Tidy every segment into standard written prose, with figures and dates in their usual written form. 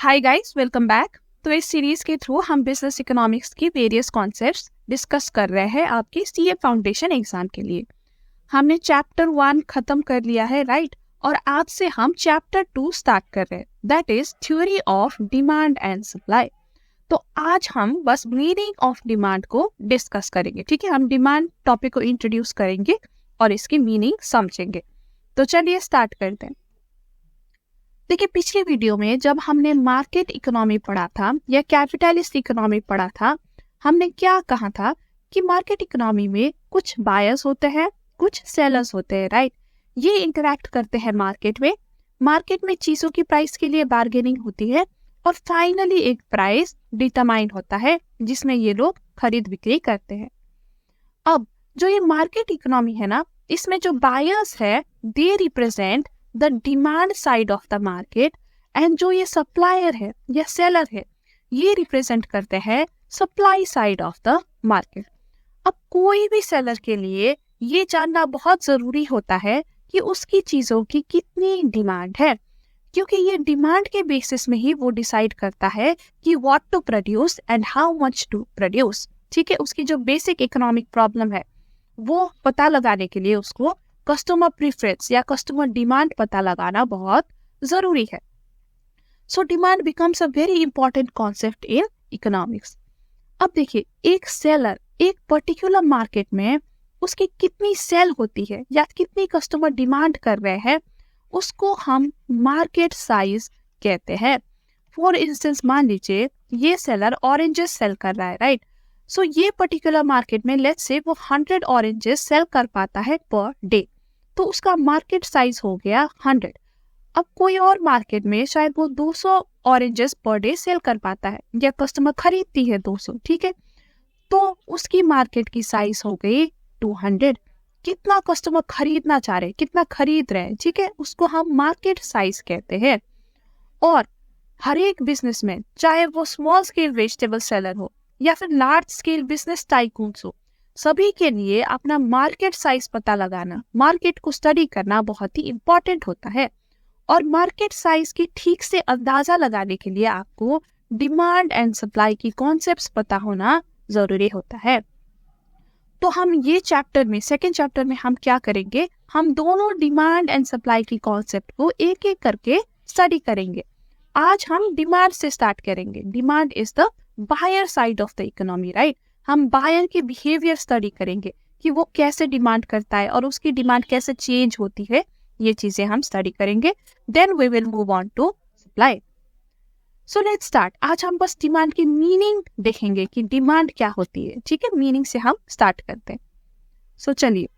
Hi guys, welcome back. तो इस series के थ्रू हम बिजनेस इकोनॉमिक्स की वेरियस कॉन्सेप्ट्स डिस्कस कर रहे हैं आपके सीए फाउंडेशन एग्जाम के लिए। हमने चैप्टर 1 खत्म कर लिया है, राइट? और आज से हम चैप्टर 2 स्टार्ट कर रहे हैं, that is theory of demand and supply. तो आज हम बस मीनिंग ऑफ डिमांड को डिस्कस करेंगे, ठीक है? हम डिमांड टॉपिक को इंट्रोड्यूस करेंगे और इसकी मीनिंग समझेंगे। तो चलिए स्टार्ट करते हैं। देखिए, पिछली वीडियो में जब हमने मार्केट इकोनॉमी पढ़ा था या कैपिटलिस्ट इकोनॉमी पढ़ा था, हमने क्या कहा था कि मार्केट इकोनॉमी में कुछ बायर्स होते हैं, कुछ सेलर्स होते हैं, राइट? ये इंटरैक्ट करते हैं मार्केट में चीजों की प्राइस के लिए बार्गेनिंग होती है और फाइनली एक प्राइस डिटरमाइन होता है जिसमें ये लोग खरीद बिक्री करते हैं। अब जो ये मार्केट इकोनॉमी है ना, इसमें जो बायर्स है they represent the demand side of the market, and जो ये सप्लायर है या सेलर है ये रिप्रेजेंट करते हैं supply side of the market. अब कोई भी सेलर के लिए ये जानना बहुत जरूरी होता है कि उसकी चीजों की कितनी डिमांड है, क्योंकि ये डिमांड के बेसिस में ही वो डिसाइड करता है कि what to produce and how much to produce. ठीक है, उसकी जो बेसिक इकोनॉमिक प्रॉब्लम है वो पता लगाने के लिए उसको कस्टमर प्रेफरेंस या कस्टमर डिमांड पता लगाना बहुत जरूरी है। So demand becomes a very important concept in economics. अब देखिए, एक सेलर एक पर्टिकुलर मार्केट में उसकी कितनी सेल होती है या कितनी कस्टमर डिमांड कर रहे हैं, उसको हम मार्केट साइज कहते हैं। फॉर इंस्टेंस, मान लीजिए ये सेलर ऑरेंजेस सेल कर रहा है, राइट? सो ये पर्टिकुलर मार्केट में लेट्स से वो 100 ऑरेंजेस सेल कर पाता है पर डे, तो उसका मार्केट साइज हो गया 100। अब कोई और मार्केट में शायद वो 200 ऑरेंजेस पर डे सेल कर पाता है या कस्टमर खरीदती है 200, ठीक है? तो उसकी मार्केट की साइज हो गई 200। कितना कस्टमर खरीदना चाह रहे हैं, कितना खरीद रहे हैं, ठीक है, उसको हम मार्केट साइज कहते हैं। और हर एक बिजनेस में, चाहे वो स्मॉल स्केल वेजिटेबल सेलर हो या फिर लार्ज स्केल बिजनेस टाइकून्स हो, सभी के लिए अपना मार्केट साइज पता लगाना, मार्केट को स्टडी करना बहुत ही इंपॉर्टेंट होता है। और मार्केट साइज की ठीक से अंदाजा लगाने के लिए आपको डिमांड एंड सप्लाई की कॉन्सेप्ट्स पता होना जरूरी होता है। तो हम ये चैप्टर में, सेकेंड चैप्टर में हम क्या करेंगे, हम दोनों डिमांड एंड सप्लाई की कॉन्सेप्ट को एक एक करके स्टडी करेंगे। आज हम डिमांड से स्टार्ट करेंगे। Demand is the buyer side of the economy, right? हम बायर के बिहेवियर स्टडी करेंगे कि वो कैसे डिमांड करता है और उसकी डिमांड कैसे चेंज होती है, ये चीजें हम स्टडी करेंगे। Then we will move on to supply. So let's start. आज हम बस डिमांड की मीनिंग देखेंगे कि डिमांड क्या होती है, ठीक है? मीनिंग से हम स्टार्ट करते हैं। सो चलिए,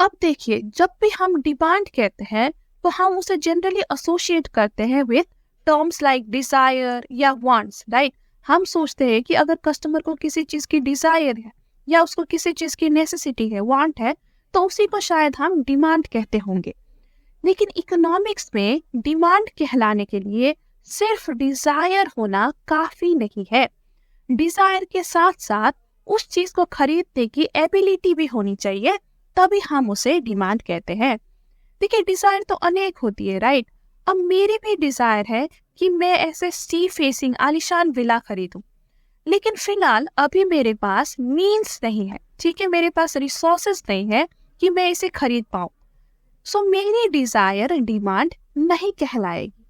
अब देखिए, जब भी हम डिमांड कहते हैं तो हम उसे जनरली एसोसिएट करते हैं विथ टर्म्स लाइक डिजायर या वांट्स, राइट? हम सोचते हैं कि अगर कस्टमर को किसी चीज की डिजायर है या उसको किसी चीज की नेसेसिटी है, वांट है, तो उसी को शायद हम डिमांड कहते होंगे। लेकिन इकोनॉमिक्स में डिमांड कहलाने के लिए सिर्फ डिजायर होना काफी नहीं है। डिजायर के साथ साथ उस चीज को खरीदने की एबिलिटी भी होनी चाहिए, तभी हम उसे डिमांड कहते हैं। देखिए, डिजायर तो अनेक होती है, राइट? अब मेरी भी डिजायर है कि मैं ऐसे सी फेसिंग आलीशान विला खरीदूं, लेकिन फिलहाल अभी मेरे पास मीन्स नहीं है, ठीक है? मेरे पास रिसोर्सेज नहीं है कि मैं इसे खरीद पाऊं। सो मेरी डिजायर डिमांड नहीं कहलाएगी।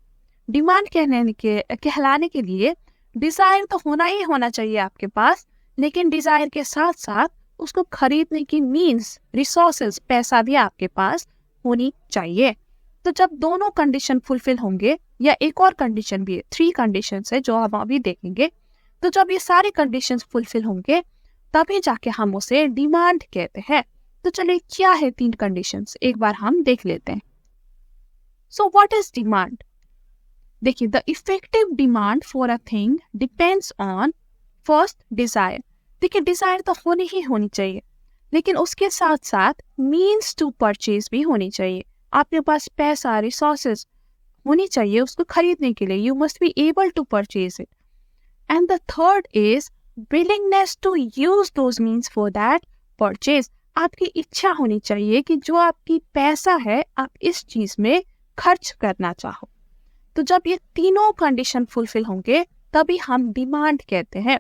डिमांड कहलाने के लिए डिजायर तो होना ही होना चाहिए आपके पास, लेकिन डिजायर के साथ साथ उसको खरीदने की मीन्स, रिसोर्सेज, पैसा भी आपके पास होनी चाहिए। तो जब दोनों कंडीशन फुलफिल होंगे, या एक और कंडीशन भी है, 3 कंडीशंस है जो हम अभी देखेंगे, तो जब ये सारे कंडीशंस फुलफिल होंगे तभी जाके हम उसे डिमांड कहते हैं। तो चलिए, क्या है 3 कंडीशंस, एक बार हम देख लेते हैं। So what is demand? देखिए, the effective demand for a thing depends on first desire. देखिए, डिजायर तो होनी ही होनी चाहिए, लेकिन उसके साथ साथ मीन्स टू परचेज भी होनी चाहिए। आपके पास पैसा, रिसोर्सेज होनी चाहिए उसको खरीदने के लिए। You must be able to purchase it. And the third is willingness to use those means for that purchase. आपकी इच्छा होनी चाहिए कि जो आपकी पैसा है आप इस चीज में खर्च करना चाहो। तो जब ये तीनों कंडीशन फुलफिल होंगे तभी हम डिमांड कहते हैं।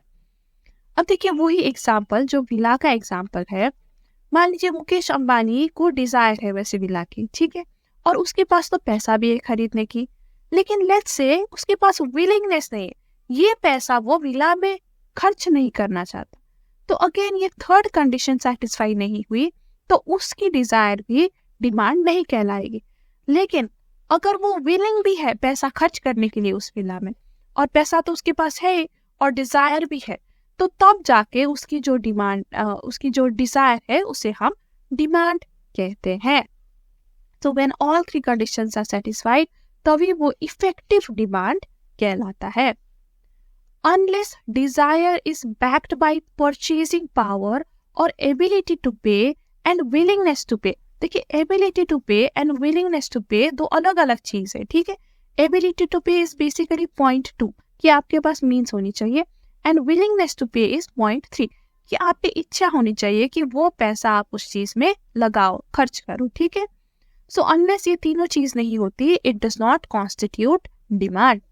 अब देखिए वही एग्जाम्पल जो विला का एग्जाम्पल है, मान लीजिए मुकेश अंबानी को डिजायर है वैसे विला की, ठीक है, और उसके पास तो पैसा भी है खरीदने की, लेकिन लेट्स से उसके पास विलिंगनेस नहीं है, ये पैसा वो विला में खर्च नहीं करना चाहता, तो अगेन ये थर्ड कंडीशन सेटिस्फाई नहीं हुई तो उसकी डिजायर भी डिमांड नहीं कहलाएगी। लेकिन अगर वो विलिंग भी है पैसा खर्च करने के लिए उस विला में, और पैसा तो उसके पास है और डिजायर भी है, तो तब जाके उसकी जो डिमांड उसकी जो डिजायर है उसे हम डिमांड कहते हैं। तो when all three conditions are satisfied तभी वो इफेक्टिव डिमांड कहलाता है। Unless desire is backed by purchasing power or ability to pay and willingness to pay, देखिए ability to pay and willingness to pay दो अलग अलग चीज है, ठीक है। ability to pay is basically point 2 कि आपके पास मीन्स होनी चाहिए, and willingness to pay is point 3 कि आपकी इच्छा होनी चाहिए कि वो पैसा आप उस चीज में लगाओ, खर्च करो, ठीक है। सो अनलेस ये तीनों चीज नहीं होती, it does not constitute demand.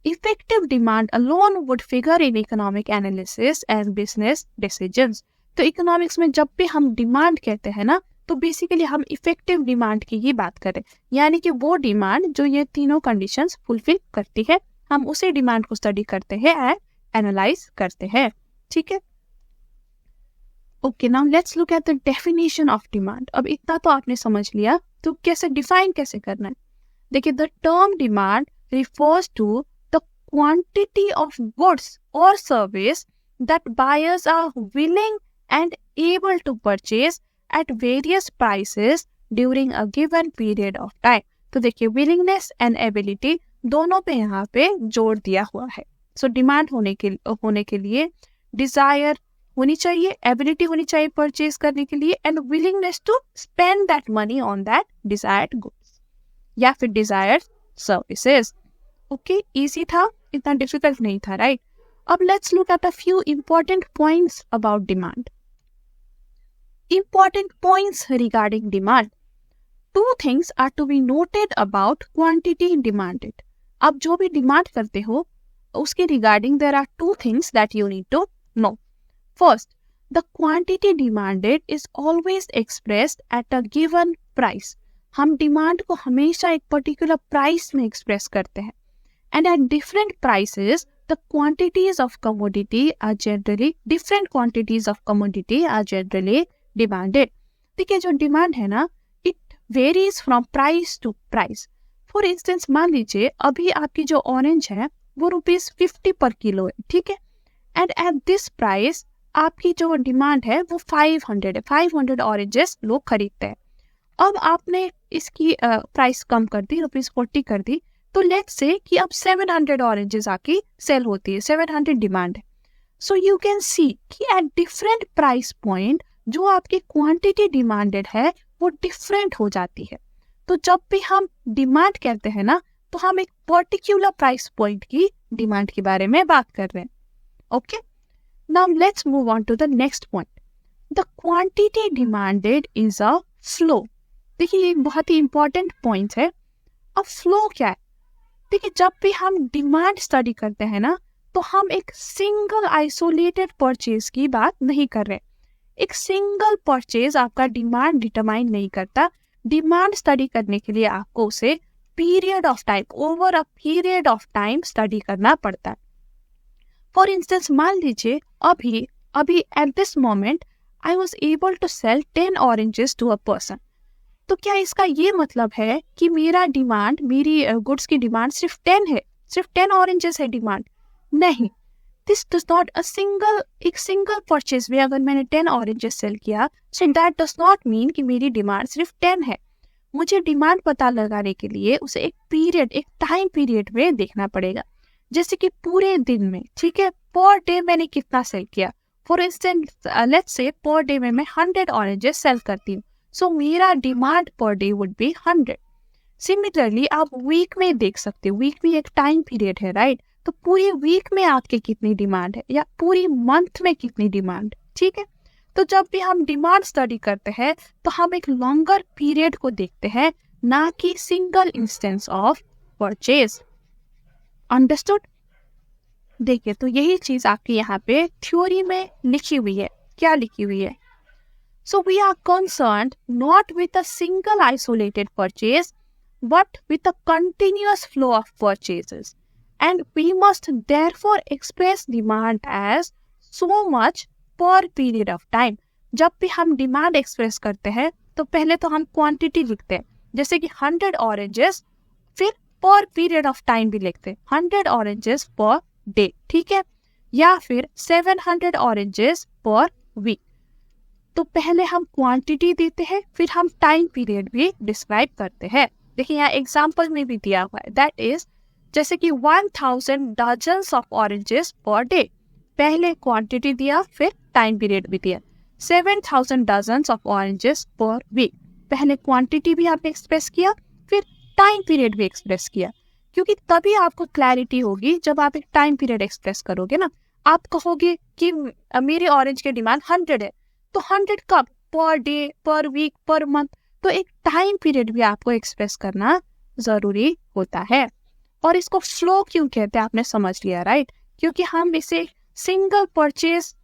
Effective demand alone would figure in economic analysis as business decisions. तो इकोनॉमिक्स में जब भी हम डिमांड कहते हैं ना, तो बेसिकली हम इफेक्टिव डिमांड की ही बात करें, यानी कि वो डिमांड जो ये तीनों कंडीशंस फुलफिल करती है, हम उसे डिमांड को स्टडी करते हैं एंड एनालाइज करते हैं, ठीक है। Okay, now let's look at the definition of demand. अब इतना तो आपने समझ लिया, तो कैसे डिफाइन कैसे करना है। देखिए the term demand refers to quantity of goods or service that buyers are willing and able to purchase at various prices during a given period of time. तो देखिए willingness and ability दोनों पे यहाँ पे जोड़ दिया हुआ है। So डिमांड होने के लिए desire होनी चाहिए, ability होनी चाहिए परचेज करने के लिए, and willingness to spend that money on that desired goods या फिर desired services. ओके, इजी था, इतना डिफिकल्ट नहीं था, राइट। अब let's look at a few important points about demand. Important points regarding demand. Two things are to be noted about quantity demanded. आप जो भी डिमांड करते हो उसके regarding there are two things that you need to know. First, the quantity demanded is always expressed at a given price. हम demand को हमेशा एक पर्टिकुलर प्राइस में एक्सप्रेस करते हैं, and at different prices the quantities of commodity are generally demanded। देखिए जो demand है ना, it varies from price to price। For instance मान लीजिए अभी आपकी जो ऑरेंज है वो ₹50 पर किलो है, ठीक है, एंड एट दिस प्राइस आपकी जो डिमांड है वो 500 है, 500 ऑरेंजेस लोग खरीदते हैं। अब आपने इसकी प्राइस कम कर दी, ₹40 कर दी, तो लेट्स से कि अब 700 ऑरेंजेस आकी सेल होती है, 700 डिमांड है। सो यू कैन सी कि एट डिफरेंट प्राइस पॉइंट जो आपकी क्वांटिटी डिमांडेड है वो डिफरेंट हो जाती है। तो जब भी हम डिमांड कहते हैं ना, तो हम एक पर्टिकुलर प्राइस पॉइंट की डिमांड के बारे में बात कर रहे हैं। Okay, now let's move on to the next point. The quantity demanded is a flow. देखिए ये एक बहुत ही इंपॉर्टेंट पॉइंट है। अब फ्लो क्या है? देखिए जब भी हम डिमांड स्टडी करते हैं ना, तो हम एक सिंगल आइसोलेटेड परचेज की बात नहीं कर रहे। एक सिंगल परचेज आपका डिमांड डिटरमाइन नहीं करता। डिमांड स्टडी करने के लिए आपको उसे period of time, over a period of time study करना पड़ता है। फॉर इंस्टेंस मान लीजिए अभी at this moment I was able to sell 10 oranges to a person. तो क्या इसका ये मतलब है कि मेरी गुड्स की डिमांड सिर्फ 10 है, सिर्फ 10 ऑरेंजेस है डिमांड? नहीं, दिस डज नॉट एक सिंगल परचेज में अगर मैंने 10 ऑरेंजेस सेल किया, so that does not mean कि मेरी डिमांड सिर्फ 10 है। मुझे डिमांड पता लगाने के लिए उसे एक टाइम पीरियड में देखना पड़ेगा, जैसे कि पूरे दिन में, ठीक है, पर डे मैंने कितना सेल किया। For instance let's say per day में मैं 100 ऑरेंजेस सेल करती हूँ, सो मेरा demand per day would be 100। Similarly आप वीक में देख सकते हो, वीक भी एक टाइम पीरियड है, राइट? तो पूरी वीक में आपकी कितनी डिमांड है या पूरी मंथ में कितनी डिमांड, ठीक है। तो जब भी हम डिमांड स्टडी करते हैं तो हम एक लॉन्गर पीरियड को देखते हैं, ना कि single instance of purchase. Understood? देखिए, तो यही चीज आपकी यहाँ पे थ्योरी में लिखी हुई है। क्या लिखी हुई है? So we are concerned not with a single isolated purchase, but with a continuous flow of purchases. And we must therefore express demand as so much per period of time. जब भी हम डिमांड एक्सप्रेस करते हैं तो पहले तो हम quantity लिखते हैं, जैसे कि 100 ऑरेंजेस, फिर पर पीरियड ऑफ टाइम भी लिखते हैं, 100 ऑरेंजेस पर डे, ठीक है, या फिर 700 ऑरेंजेस पर वीक। तो पहले हम क्वांटिटी देते हैं, फिर हम टाइम पीरियड भी डिस्क्राइब करते हैं। देखिए यहाँ एग्जांपल में भी दिया हुआ है, दैट इज जैसे कि 1000 dozens of oranges per day. पहले क्वांटिटी दिया, फिर टाइम पीरियड भी दिया। 7000 dozens of oranges per week, पहले क्वांटिटी भी आपने एक्सप्रेस किया, फिर टाइम पीरियड भी एक्सप्रेस किया, क्योंकि तभी आपको क्लैरिटी होगी जब आप एक टाइम पीरियड एक्सप्रेस करोगे ना। आप कहोगे कि मेरी ऑरेंज की डिमांड 100 है, तो 100 कब? पर डे, पर वीक, पर मंथ। तो एक टाइम पीरियड भी आपको एक्सप्रेस करना जरूरी होता है। और इसको फ्लो क्यों कहते हैं आपने समझ लिया, राइट? क्योंकि हम इसे सिंगल परचेज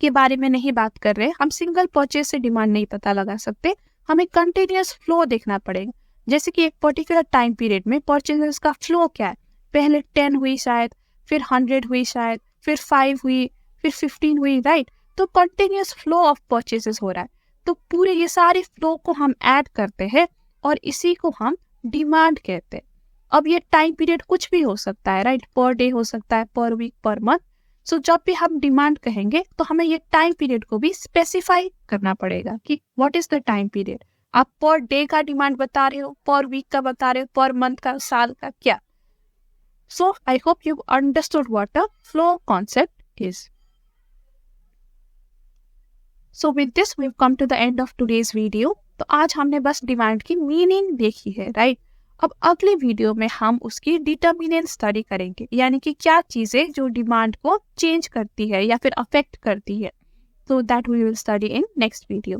के बारे में नहीं बात कर रहे। हम सिंगल परचेज से डिमांड नहीं पता लगा सकते, हमें कंटिन्यूअस फ्लो देखना पड़ेगा। जैसे कि एक पर्टिकुलर टाइम पीरियड में परचेजेस का फ्लो क्या है, पहले 10 हुई शायद, फिर 100 हुई शायद, फिर 5 हुई, फिर 15 हुई, राइट? तो कंटिन्यूअस फ्लो ऑफ परचेसेस हो रहा है। तो पूरे ये सारे फ्लो को हम ऐड करते हैं और इसी को हम डिमांड कहते हैं। अब ये टाइम पीरियड कुछ भी हो सकता है, राइट? पर डे हो सकता है, पर वीक, पर मंथ। सो जब भी हम डिमांड कहेंगे तो हमें ये टाइम पीरियड को भी स्पेसिफाई करना पड़ेगा कि what is the time period. आप पर डे का डिमांड बता रहे हो, पर वीक का बता रहे हो, पर मंथ का, साल का, क्या? So I hope you understood what a flow concept is. So with this we've come to the end of today's video. तो आज हमने बस डिमांड की मीनिंग देखी है, राइट? अब अगली वीडियो में हम उसकी डिटर्मिनेंट स्टडी करेंगे, यानी कि क्या चीजें जो डिमांड को चेंज करती है या फिर अफेक्ट करती है। तो that we will study in next video.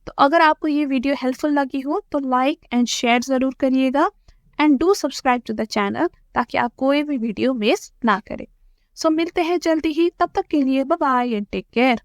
तो अगर आपको ये वीडियो हेल्पफुल लगी हो तो लाइक एंड शेयर जरूर करिएगा and do subscribe to the channel, ताकि आप कोई भी वीडियो मिस ना करें। सो मिलते हैं जल्दी ही, तब तक के लिए bye bye and take care.